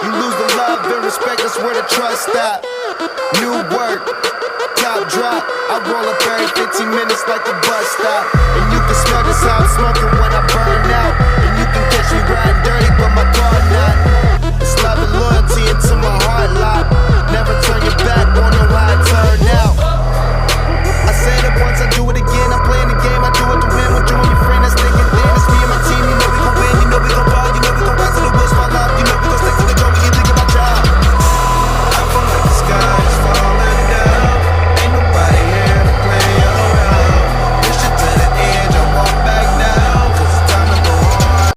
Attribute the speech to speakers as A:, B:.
A: You lose the love and respect, that's where the trust stop. New work, top drop. I roll up every 15 minutes like a bus stop. And you can smell this how I'm smoking when I burn out. And you can catch me riding dirty, but my car not.